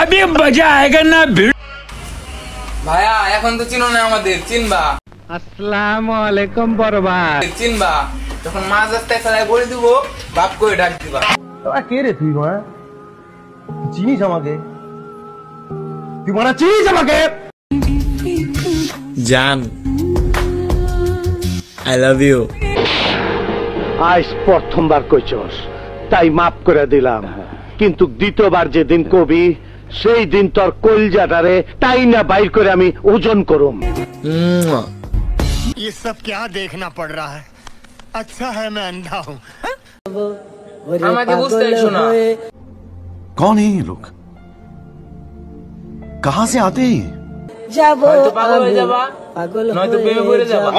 अभी मजा आएगा ना ভাইয়া এখন তো চিনো না আমাদের, চিনবা? আসসালামু আলাইকুম বড় ভাই। চিনবা? যখন মাছ রাস্তায় ফেলায় বলে দিব, বাপ করে ডাক দিবা। তোরা কে রে তুই? মা চিনিস আমাকে? তুই মারা চিনিস আমাকে? জান, আই লাভ ইউ। আজ প্রথমবার কইছস তাই মাফ করে দিলাম, কিন্তু দ্বিতীয়বার যেদিন কবি সেই দিন তোর কলজাটারে তাই না বাইর করে আমি ওজন করুম। ये सब क्या देखना पड़ रहा है? अच्छा है मैं अंधा हूँ। আমাকে বুঝতে শোনা। कौन है ये लोग? कहाँ से आते हैं? হয়তো পাগল হয়ে যাবা, নয়তো প্রেমে পড়ে যাবা।